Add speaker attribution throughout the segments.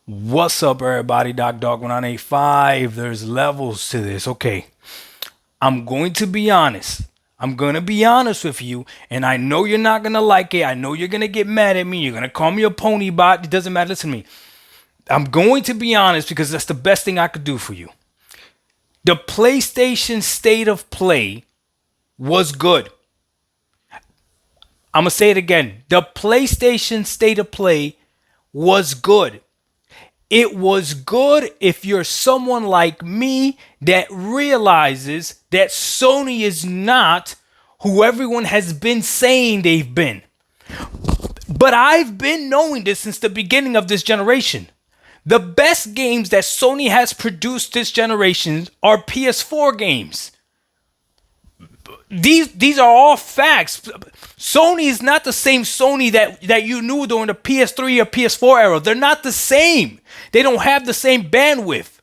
Speaker 1: What's up, everybody? Dog 2025. There's levels to this. Okay, I'm going to be honest. I'm going to be honest with you, and I know you're not going to like it. I know you're going to get mad at me. You're going to call me a pony bot. It doesn't matter. Listen to me. I'm going to be honest because that's the best thing I could do for you. The PlayStation State of Play was good. I'm going to say it again. The PlayStation State of Play was good. It was good if you're someone like me that realizes that Sony is not who everyone has been saying they've been. But I've been knowing this since the beginning of this generation. The best games that Sony has produced this generation are PS4 games. These are all facts. Sony is not the same Sony that you knew during the PS3 or PS4 era. They're not the same. They don't have the same bandwidth.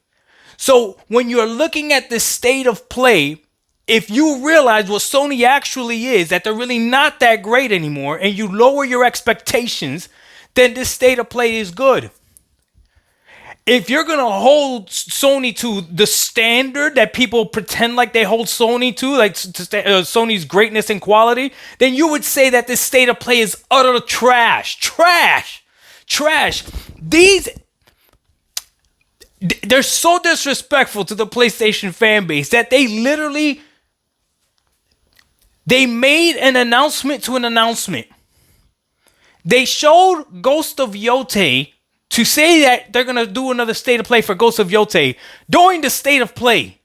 Speaker 1: So when you're looking at the state of play, if you realize what Sony actually is, that they're really not that great anymore, and you lower your expectations, then this state of play is good. If you're going to hold Sony to the standard that people pretend like they hold Sony to, like Sony's greatness and quality, then you would say that this state of play is utter trash. Trash. They're so disrespectful to the PlayStation fan base that they made an announcement to an announcement. They showed Ghost of Yotei to say that they're going to do another state of play for Ghost of Yotei during the state of play.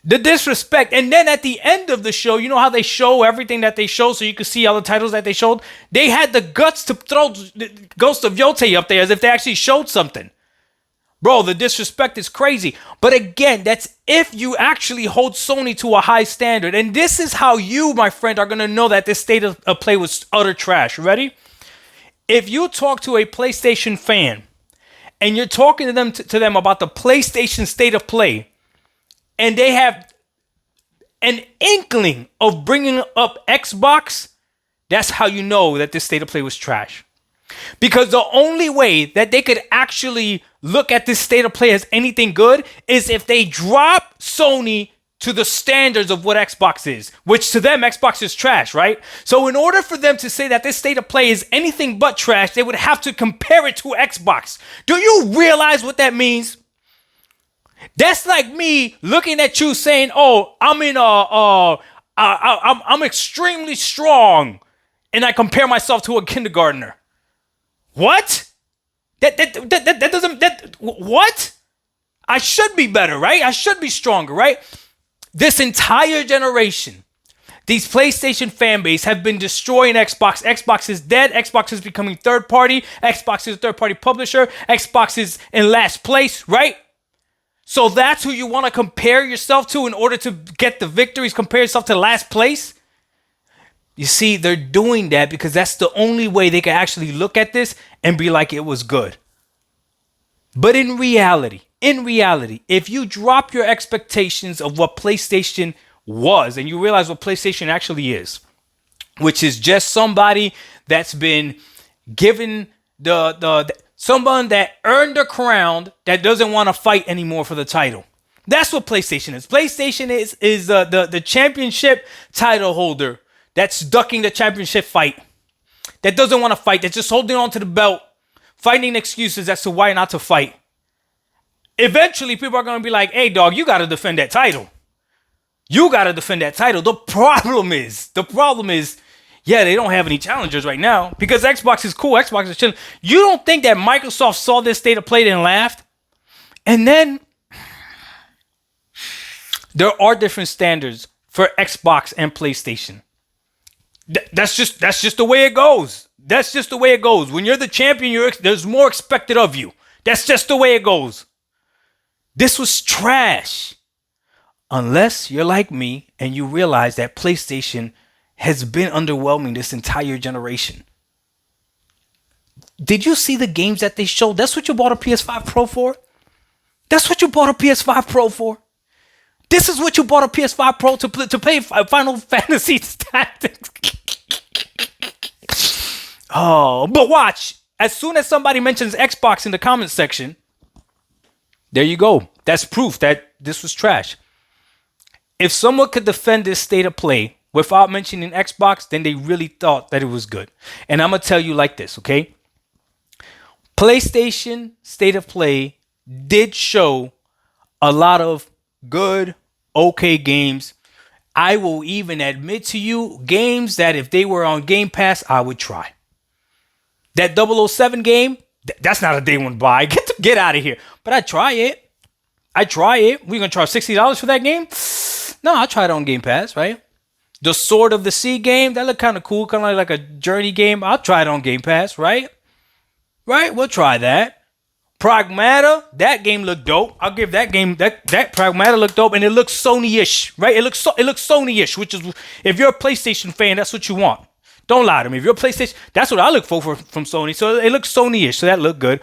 Speaker 1: The disrespect. And then at the end of the show, you know how they show everything that they show so you can see all the titles that they showed? They had the guts to throw Ghost of Yotei up there as if they actually showed something. Bro, the disrespect is crazy. But again, that's if you actually hold Sony to a high standard. And this is how you, my friend, are going to know that this state of play was utter trash. Ready? If you talk to a PlayStation fan and you're talking to them about the PlayStation State of Play, and they have an inkling of bringing up Xbox, that's how you know that this State of Play was trash. Because the only way that they could actually look at this State of Play as anything good is if they drop Sony to the standards of what Xbox is, which to them, Xbox is trash, right? So in order for them to say that this state of play is anything but trash, they would have to compare it to Xbox. Do you realize what that means? That's like me looking at you saying, "Oh, I'm extremely strong," and I compare myself to a kindergartner. What? That doesn't what? I should be better, right? I should be stronger, right? This entire generation, these PlayStation fan base have been destroying Xbox. Xbox is dead. Xbox is becoming third party. Xbox is a third party publisher. Xbox is in last place, right? So that's who you want to compare yourself to in order to get the victories. Compare yourself to last place. You see, they're doing that because that's the only way they can actually look at this and be like, it was good. But in reality, if you drop your expectations of what PlayStation was and you realize what PlayStation actually is, which is just somebody that's been given someone that earned the crown that doesn't want to fight anymore for the title. That's what PlayStation is. PlayStation is the championship title holder that's ducking the championship fight, that doesn't want to fight, that's just holding on to the belt, finding excuses as to why not to fight. Eventually, people are going to be like, "Hey, dog, you got to defend that title. You got to defend that title." The problem is, yeah, they don't have any challengers right now because Xbox is cool. Xbox is chilling. You don't think that Microsoft saw this state of play and laughed? And then there are different standards for Xbox and PlayStation. That's just the way it goes. That's just the way it goes. When you're the champion, there's more expected of you. That's just the way it goes. This was trash. Unless you're like me and you realize that PlayStation has been underwhelming this entire generation. Did you see the games that they showed? That's what you bought a PS5 Pro for? That's what you bought a PS5 Pro for? This is what you bought a PS5 Pro to play Final Fantasy Tactics. Oh, but watch. As soon as somebody mentions Xbox in the comment section, there you go. That's proof that this was trash. If someone could defend this state of play without mentioning Xbox, then they really thought that it was good. And I'm going to tell you like this, okay? PlayStation State of Play did show a lot of good, okay games. I will even admit to you, games that if they were on Game Pass, I would try. That 007 game, that's not a day one buy. Get out of here. But I try it. We're going to charge $60 for that game? No, I'll try it on Game Pass, right? The Sword of the Sea game, that looked kind of cool, kind of like a journey game. I'll try it on Game Pass, right? Right? We'll try that. Pragmata, that game looked dope. I'll give that game, that Pragmata looked dope, and it looks Sony-ish, right? It looks Sony-ish, which is, if you're a PlayStation fan, that's what you want. Don't lie to me. If you're a PlayStation, that's what I look for from Sony. So it looks Sony-ish, so that looked good.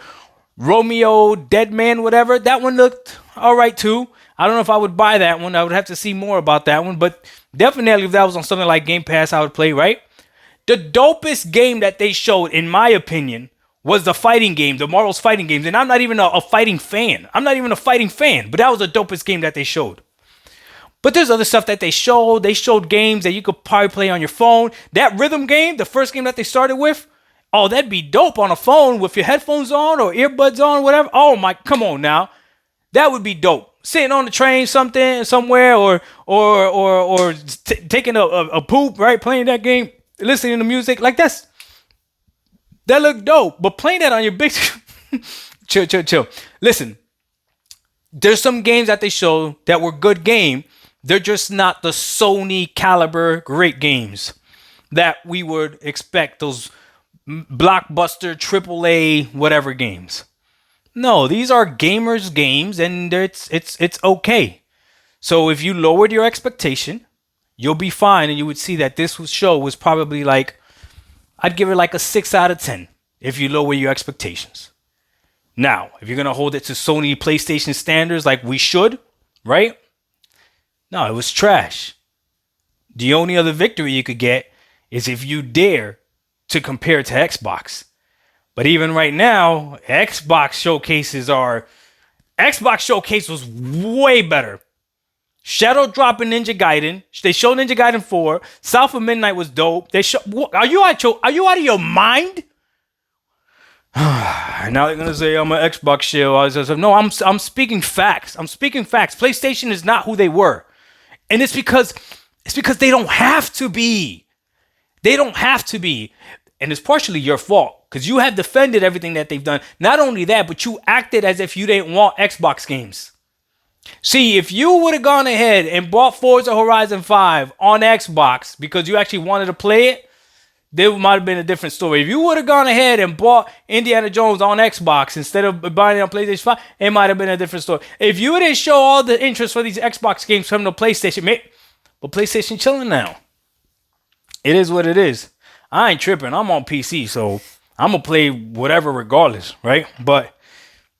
Speaker 1: Romeo, Deadman, whatever, that one looked all right too. I don't know if I would buy that one. I would have to see more about that one, but definitely if that was on something like Game Pass, I would play, right? The dopest game that they showed, in my opinion, was the fighting game, the Marvel's fighting games. And I'm not even a fighting fan. but that was the dopest game that they showed. But there's other stuff that they showed. They showed games that you could probably play on your phone. That rhythm game, the first game that they started with, oh, that'd be dope on a phone with your headphones on or earbuds on, whatever. Oh my, come on now. That would be dope. Sitting on the train somewhere or taking a poop, right? Playing that game, listening to music. Like that looked dope. But playing that on your big chill. Listen, there's some games that they showed that were good game. They're just not the Sony caliber great games that we would expect, those blockbuster, AAA, whatever games. No, these are gamers' games, and it's okay. So if you lowered your expectation, you'll be fine, and you would see that this show was probably like, I'd give it like a 6 out of 10 if you lower your expectations. Now, if you're going to hold it to Sony PlayStation standards like we should, right? No, it was trash. The only other victory you could get is if you dare to compare it to Xbox. But even right now, Xbox Showcase was way better. Shadow Drop and Ninja Gaiden. They showed Ninja Gaiden 4. South of Midnight was dope. Are you out of your mind? Now they're gonna say I'm an Xbox shill. No, I'm speaking facts. PlayStation is not who they were, and it's because they don't have to be. And it's partially your fault because you have defended everything that they've done. Not only that, but you acted as if you didn't want Xbox games. See, if you would have gone ahead and bought Forza Horizon 5 on Xbox because you actually wanted to play it, there might have been a different story. If you would have gone ahead and bought Indiana Jones on Xbox instead of buying it on PlayStation 5, it might have been a different story. If you didn't show all the interest for these Xbox games coming to PlayStation, but PlayStation chilling now. It is what it is. I ain't tripping. I'm on PC, so I'm going to play whatever regardless, right? But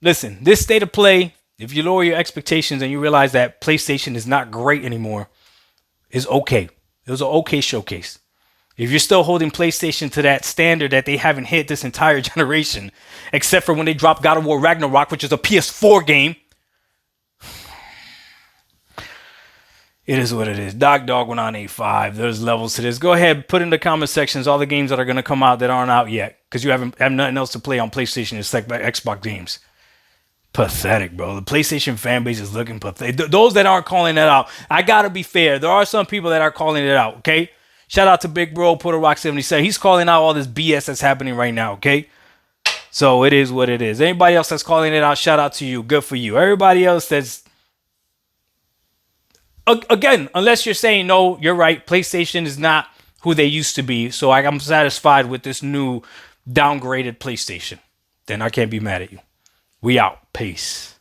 Speaker 1: listen, this state of play, if you lower your expectations and you realize that PlayStation is not great anymore, is okay. It was an okay showcase. If you're still holding PlayStation to that standard that they haven't hit this entire generation, except for when they dropped God of War Ragnarok, which is a PS4 game, it is what it is. Dog1985. There's levels to this. Go ahead, put in the comment sections all the games that are going to come out that aren't out yet, because you have nothing else to play on PlayStation except Xbox games. Pathetic, bro. The PlayStation fan base is looking pathetic. Those that aren't calling that out, I gotta be fair. There are some people that are calling it out. Okay. Shout out to Big Bro, Puerto Rock 77. He's calling out all this BS that's happening right now, okay? So it is what it is. Anybody else that's calling it out, shout out to you. Good for you. Everybody else that's... Again, unless you're saying, no, you're right, PlayStation is not who they used to be, so I'm satisfied with this new downgraded PlayStation, then I can't be mad at you. We out. Peace.